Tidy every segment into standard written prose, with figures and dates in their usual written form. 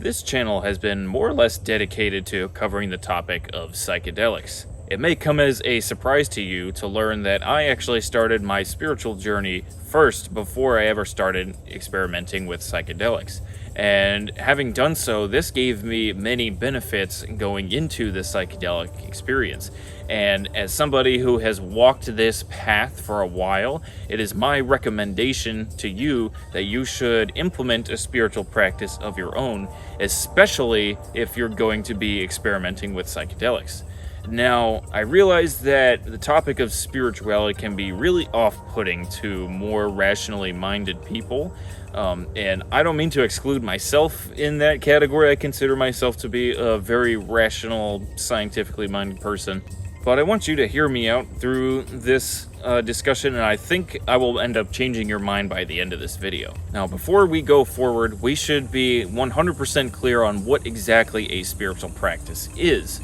This channel has been more or less dedicated to covering the topic of psychedelics. It may come as a surprise to you to learn that I actually started my spiritual journey first before I ever started experimenting with psychedelics. And having done so, this gave me many benefits going into the psychedelic experience. And as somebody who has walked this path for a while, it is my recommendation to you that you should implement a spiritual practice of your own, especially if you're going to be experimenting with psychedelics. Now, I realize that the topic of spirituality can be really off-putting to more rationally minded people, and I don't mean to exclude myself in that category. I consider myself to be a very rational, scientifically minded person. But I want you to hear me out through this discussion, and I think I will end up changing your mind by the end of this video. Now, before we go forward, we should be 100% clear on what exactly a spiritual practice is.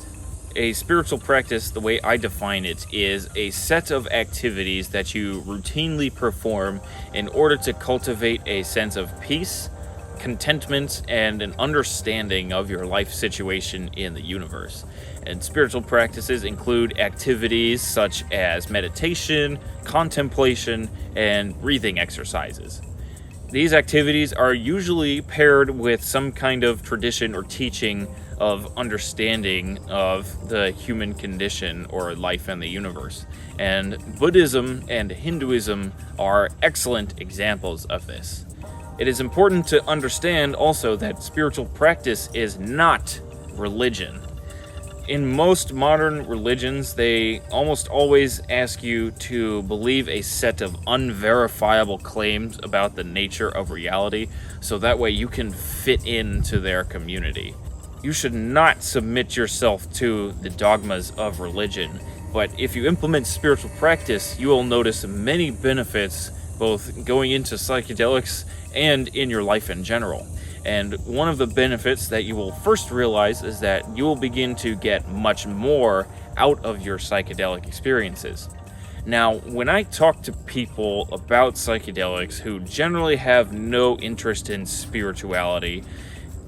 A spiritual practice, the way I define it, is a set of activities that you routinely perform in order to cultivate a sense of peace, contentment, and an understanding of your life situation in the universe. And spiritual practices include activities such as meditation, contemplation, and breathing exercises. These activities are usually paired with some kind of tradition or teaching of understanding of the human condition or life in the universe. And Buddhism and Hinduism are excellent examples of this. It is important to understand also that spiritual practice is not religion. In most modern religions, they almost always ask you to believe a set of unverifiable claims about the nature of reality, so that way you can fit into their community. You should not submit yourself to the dogmas of religion, but if you implement spiritual practice, you will notice many benefits both going into psychedelics and in your life in general. And one of the benefits that you will first realize is that you will begin to get much more out of your psychedelic experiences. Now, when I talk to people about psychedelics who generally have no interest in spirituality,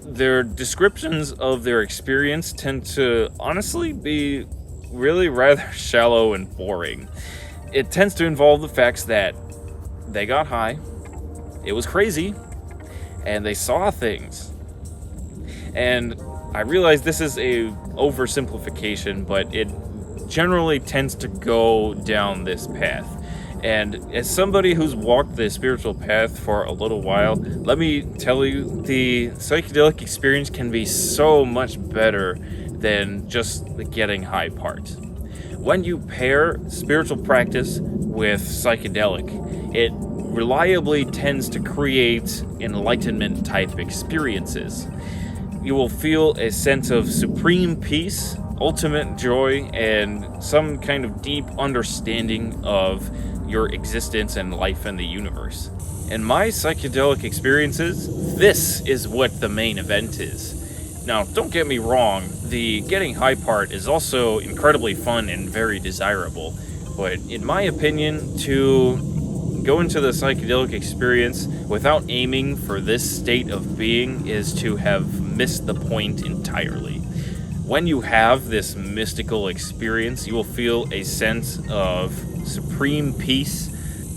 their descriptions of their experience tend to honestly be really rather shallow and boring. It tends to involve the facts that they got high, it was crazy, and they saw things. And I realize this is a oversimplification, but it generally tends to go down this path. And as somebody who's walked the spiritual path for a little while, let me tell you, the psychedelic experience can be so much better than just the getting high part. When you pair spiritual practice with psychedelic, it reliably tends to create enlightenment type experiences. You will feel a sense of supreme peace, ultimate joy, and some kind of deep understanding of your existence and life in the universe. In my psychedelic experiences, this is what the main event is. Now, don't get me wrong, the getting high part is also incredibly fun and very desirable, but in my opinion, to go into the psychedelic experience without aiming for this state of being is to have missed the point entirely. When you have this mystical experience, you will feel a sense of supreme peace,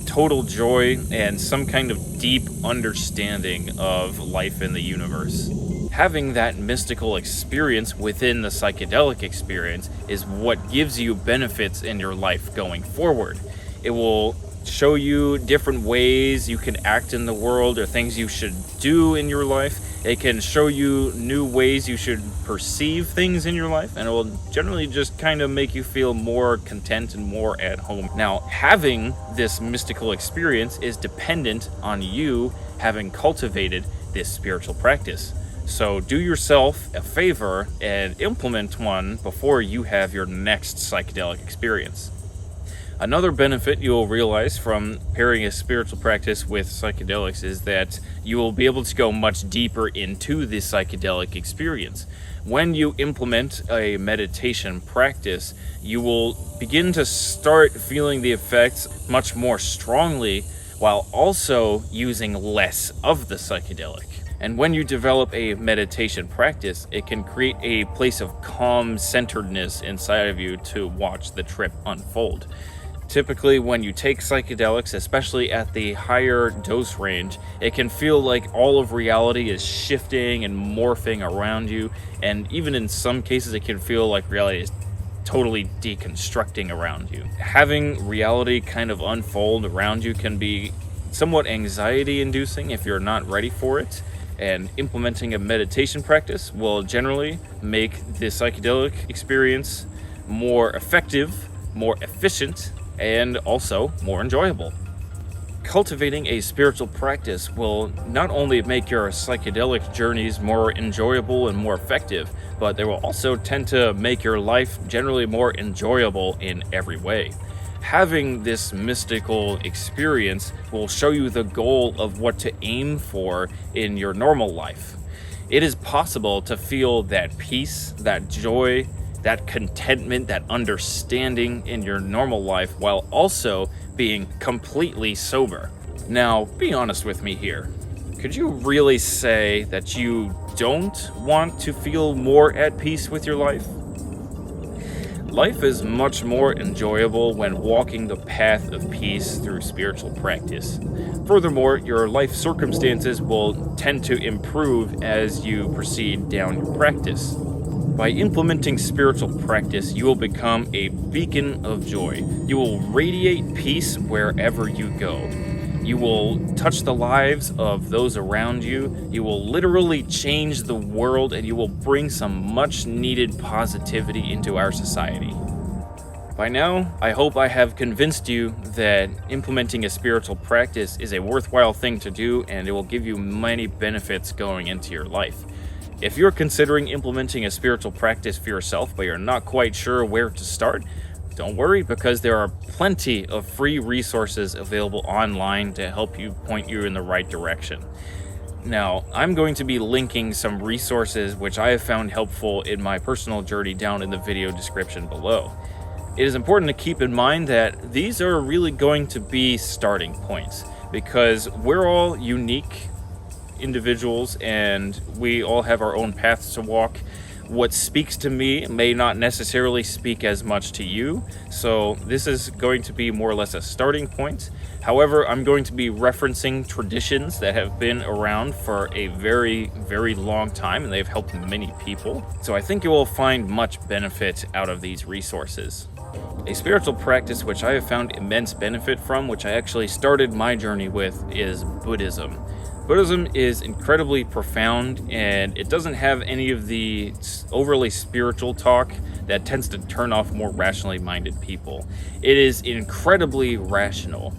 total joy, and some kind of deep understanding of life in the universe. Having that mystical experience within the psychedelic experience is what gives you benefits in your life going forward. It will show you different ways you can act in the world or things you should do in your life. It can show you new ways you should perceive things in your life, and it will generally just kind of make you feel more content and more at home. Now, having this mystical experience is dependent on you having cultivated this spiritual practice. So do yourself a favor and implement one before you have your next psychedelic experience. Another benefit you will realize from pairing a spiritual practice with psychedelics is that you will be able to go much deeper into the psychedelic experience. When you implement a meditation practice, you will begin to start feeling the effects much more strongly while also using less of the psychedelic. And when you develop a meditation practice, it can create a place of calm centeredness inside of you to watch the trip unfold. Typically, when you take psychedelics, especially at the higher dose range, it can feel like all of reality is shifting and morphing around you, and even in some cases, it can feel like reality is totally deconstructing around you. Having reality kind of unfold around you can be somewhat anxiety-inducing if you're not ready for it, and implementing a meditation practice will generally make the psychedelic experience more effective, more efficient, and also more enjoyable. Cultivating a spiritual practice will not only make your psychedelic journeys more enjoyable and more effective, but they will also tend to make your life generally more enjoyable in every way. Having this mystical experience will show you the goal of what to aim for in your normal life. It is possible to feel that peace, that joy, that contentment, that understanding in your normal life while also being completely sober. Now, be honest with me here. Could you really say that you don't want to feel more at peace with your life? Life is much more enjoyable when walking the path of peace through spiritual practice. Furthermore, your life circumstances will tend to improve as you proceed down your practice. By implementing spiritual practice, you will become a beacon of joy. You will radiate peace wherever you go. You will touch the lives of those around you. You will literally change the world, and you will bring some much needed positivity into our society. By now, I hope I have convinced you that implementing a spiritual practice is a worthwhile thing to do, and it will give you many benefits going into your life. If you're considering implementing a spiritual practice for yourself, but you're not quite sure where to start, don't worry, because there are plenty of free resources available online to help you point you in the right direction. Now, I'm going to be linking some resources which I have found helpful in my personal journey down in the video description below. It is important to keep in mind that these are really going to be starting points, because we're all unique individuals and we all have our own paths to walk. What speaks to me may not necessarily speak as much to you, so this is going to be more or less a starting point. However, I'm going to be referencing traditions that have been around for a very, very long time, and they've helped many people. So I think you will find much benefit out of these resources. A spiritual practice which I have found immense benefit from, which I actually started my journey with, is Buddhism. Buddhism is incredibly profound, and it doesn't have any of the overly spiritual talk that tends to turn off more rationally minded people. It is incredibly rational.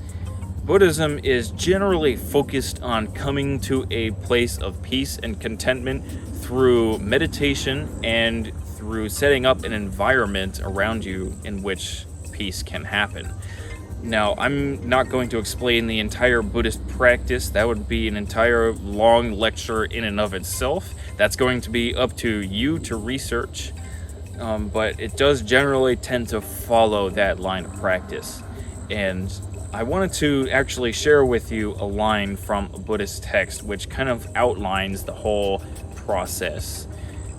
Buddhism is generally focused on coming to a place of peace and contentment through meditation and through setting up an environment around you in which peace can happen. Now, I'm not going to explain the entire Buddhist practice. That would be an entire long lecture in and of itself. That's going to be up to you to research, but it does generally tend to follow that line of practice. And I wanted to actually share with you a line from a Buddhist text which kind of outlines the whole process.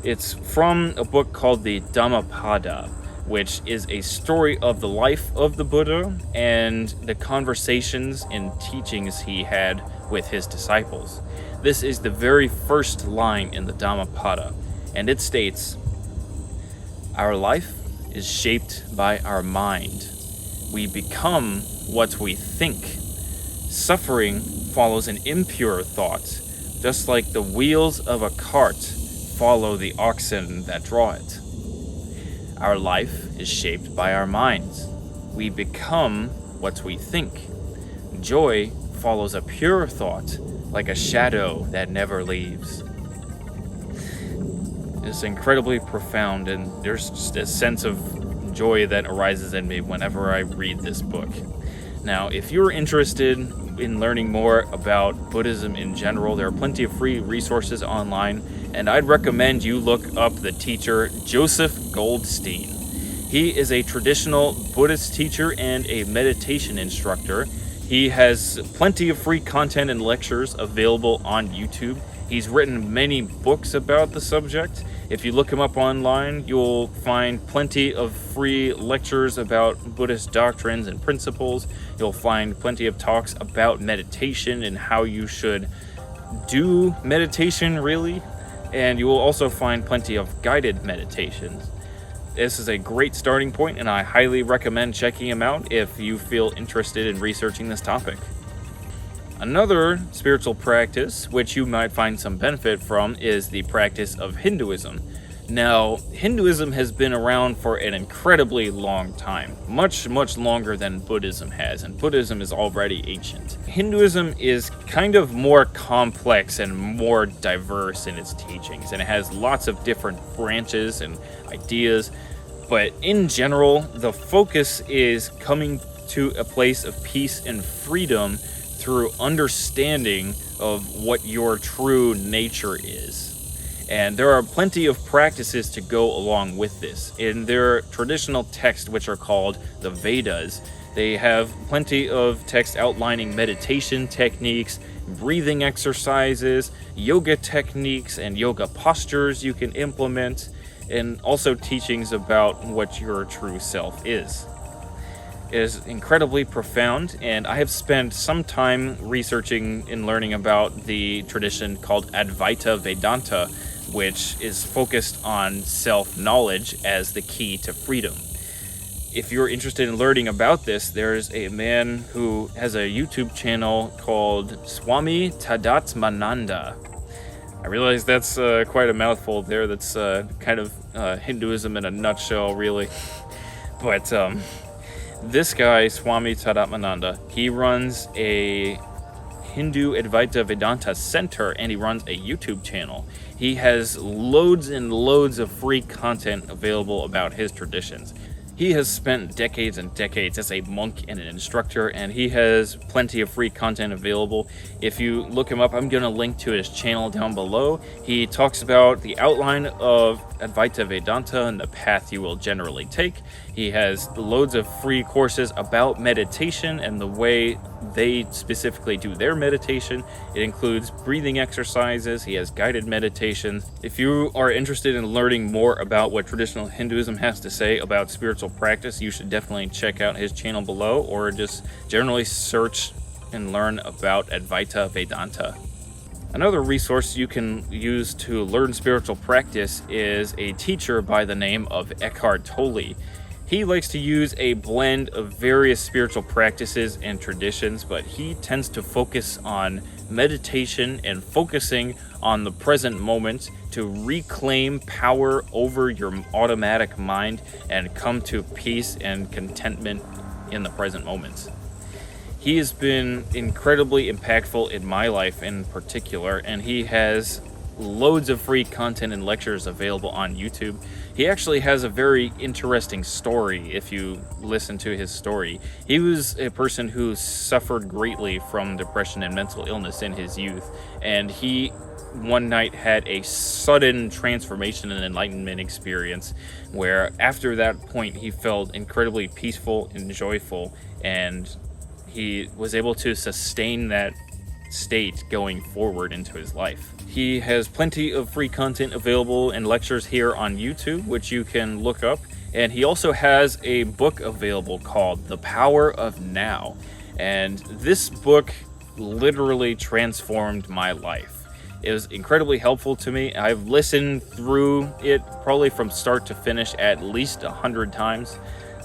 It's from a book called the Dhammapada, which is a story of the life of the Buddha and the conversations and teachings he had with his disciples. This is the very first line in the Dhammapada, and it states, "Our life is shaped by our mind. We become what we think. Suffering follows an impure thought, just like the wheels of a cart follow the oxen that draw it. Our life is shaped by our minds. We become what we think. Joy follows a pure thought, like a shadow that never leaves." It's incredibly profound, and there's just a sense of joy that arises in me whenever I read this book. Now, if you're interested in learning more about Buddhism in general, there are plenty of free resources online, and I'd recommend you look up the teacher Joseph Goldstein. He is a traditional Buddhist teacher and a meditation instructor. He has plenty of free content and lectures available on YouTube, He's written many books about the subject. If you look him up online, you'll find plenty of free lectures about Buddhist doctrines and principles. You'll find plenty of talks about meditation and how you should do meditation, really. And you will also find plenty of guided meditations. This is a great starting point, and I highly recommend checking him out if you feel interested in researching this topic. Another spiritual practice, which you might find some benefit from, is the practice of Hinduism. Now, Hinduism has been around for an incredibly long time, much longer than Buddhism has, and Buddhism is already ancient. Hinduism is kind of more complex and more diverse in its teachings, and it has lots of different branches and ideas, but in general, the focus is coming to a place of peace and freedom through understanding of what your true nature is. And there are plenty of practices to go along with this. In their traditional texts, which are called the Vedas, they have plenty of text outlining meditation techniques, breathing exercises, yoga techniques, and yoga postures you can implement, and also teachings about what your true self is. It is incredibly profound, and I have spent some time researching and learning about the tradition called Advaita Vedanta, which is focused on self-knowledge as the key to freedom. If you're interested in learning about this, there's a man who has a YouTube channel called Swami Tadatmananda. I realize that's quite a mouthful there. That's kind of Hinduism in a nutshell, really. But this guy, Swami Tadatmananda, he runs a Hindu Advaita Vedanta center, and he runs a YouTube channel. He has loads and loads of free content available about his traditions. He has spent decades and decades as a monk and an instructor, and he has plenty of free content available. If you look him up, I'm going to link to his channel down below. He talks about the outline of Advaita Vedanta and the path you will generally take. He has loads of free courses about meditation and the way they specifically do their meditation. It includes breathing exercises. He has guided meditations. If you are interested in learning more about what traditional Hinduism has to say about spiritual practice, you should definitely check out his channel below, or just generally search and learn about Advaita Vedanta. Another resource you can use to learn spiritual practice is a teacher by the name of Eckhart Tolle. He likes to use a blend of various spiritual practices and traditions, but he tends to focus on meditation and focusing on the present moment to reclaim power over your automatic mind and come to peace and contentment in the present moment. He has been incredibly impactful in my life in particular, and he has loads of free content and lectures available on YouTube. He actually has a very interesting story if you listen to his story. He was a person who suffered greatly from depression and mental illness in his youth, and he one night had a sudden transformation and enlightenment experience where after that point he felt incredibly peaceful and joyful, and he was able to sustain that state going forward into his life. He has plenty of free content available and lectures here on YouTube, which you can look up. And he also has a book available called The Power of Now. And this book literally transformed my life. It was incredibly helpful to me. I've listened through it probably from start to finish at least 100 times.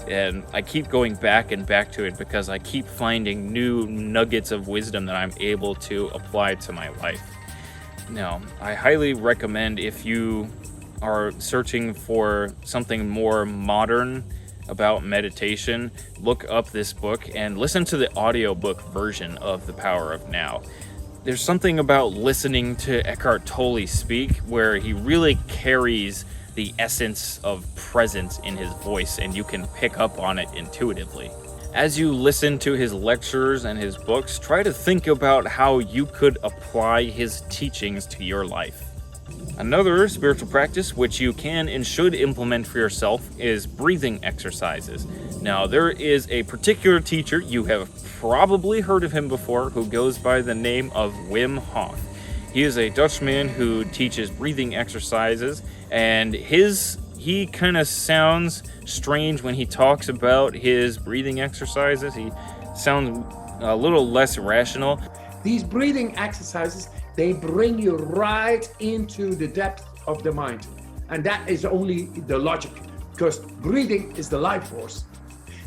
And I keep going back and back to it because I keep finding new nuggets of wisdom that I'm able to apply to my life. Now, I highly recommend, if you are searching for something more modern about meditation, look up this book and listen to the audiobook version of The Power of Now. There's something about listening to Eckhart Tolle speak where he really carries the essence of presence in his voice, and you can pick up on it intuitively. As you listen to his lectures and his books, try to think about how you could apply his teachings to your life. Another spiritual practice which you can and should implement for yourself is breathing exercises. Now, there is a particular teacher, you have probably heard of him before, who goes by the name of Wim Hof. He is a Dutchman who teaches breathing exercises, and he kind of sounds strange when he talks about his breathing exercises. He sounds a little less rational. These breathing exercises, they bring you right into the depth of the mind. And that is only the logic, because breathing is the life force.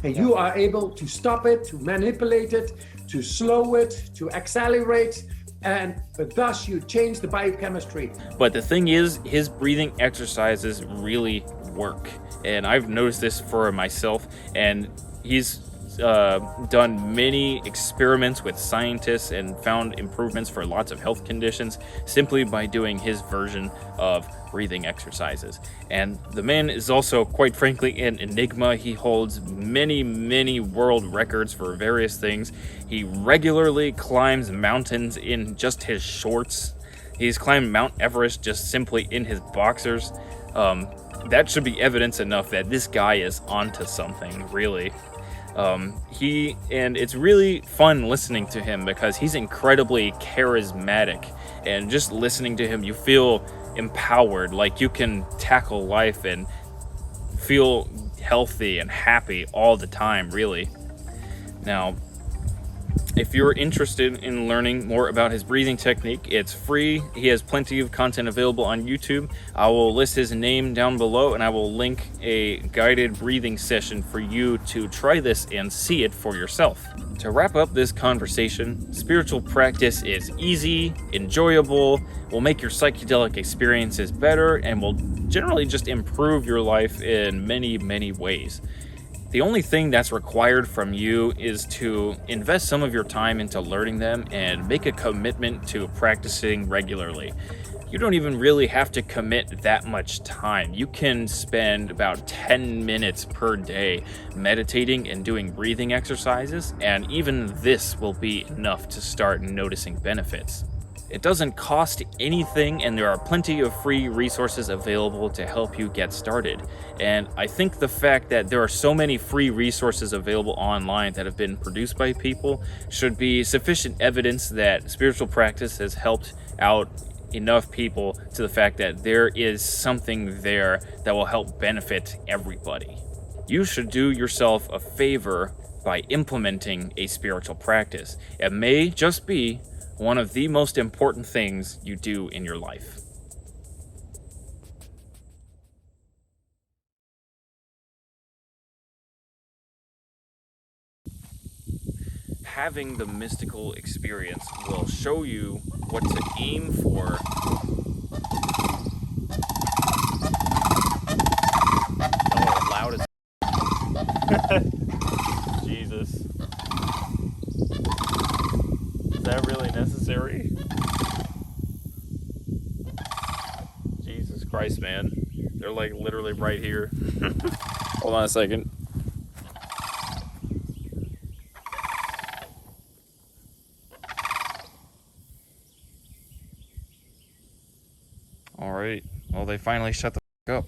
And you are able to stop it, to manipulate it, to slow it, to accelerate, and thus you change the biochemistry. But the thing is, his breathing exercises really work. And I've noticed this for myself, and he's done many experiments with scientists and found improvements for lots of health conditions simply by doing his version of breathing exercises. And the man is also, quite frankly, an enigma. He holds many world records for various things. He regularly climbs mountains in just his shorts. He's climbed Mount Everest just simply in his boxers. That should be evidence enough that this guy is onto something, really. And it's really fun listening to him because he's incredibly charismatic, and just listening to him, you feel empowered, like you can tackle life and feel healthy and happy all the time, really. Now, if you're interested in learning more about his breathing technique, it's free. He has plenty of content available on YouTube. I will list his name down below, and I will link a guided breathing session for you to try this and see it for yourself. To wrap up this conversation, spiritual practice is easy, enjoyable, will make your psychedelic experiences better, and will generally just improve your life in many ways. The only thing that's required from you is to invest some of your time into learning them and make a commitment to practicing regularly. You don't even really have to commit that much time. You can spend about 10 minutes per day meditating and doing breathing exercises, and even this will be enough to start noticing benefits. It doesn't cost anything, and there are plenty of free resources available to help you get started. And I think the fact that there are so many free resources available online that have been produced by people should be sufficient evidence that spiritual practice has helped out enough people to the fact that there is something there that will help benefit everybody. You should do yourself a favor by implementing a spiritual practice. It may just be one of the most important things you do in your life. Having the mystical experience will show you what to aim for. Oh, loud as Jesus. Is that really necessary? Jesus Christ, man. They're like literally right here. Hold on a second. Alright. Well, they finally shut the fuck up.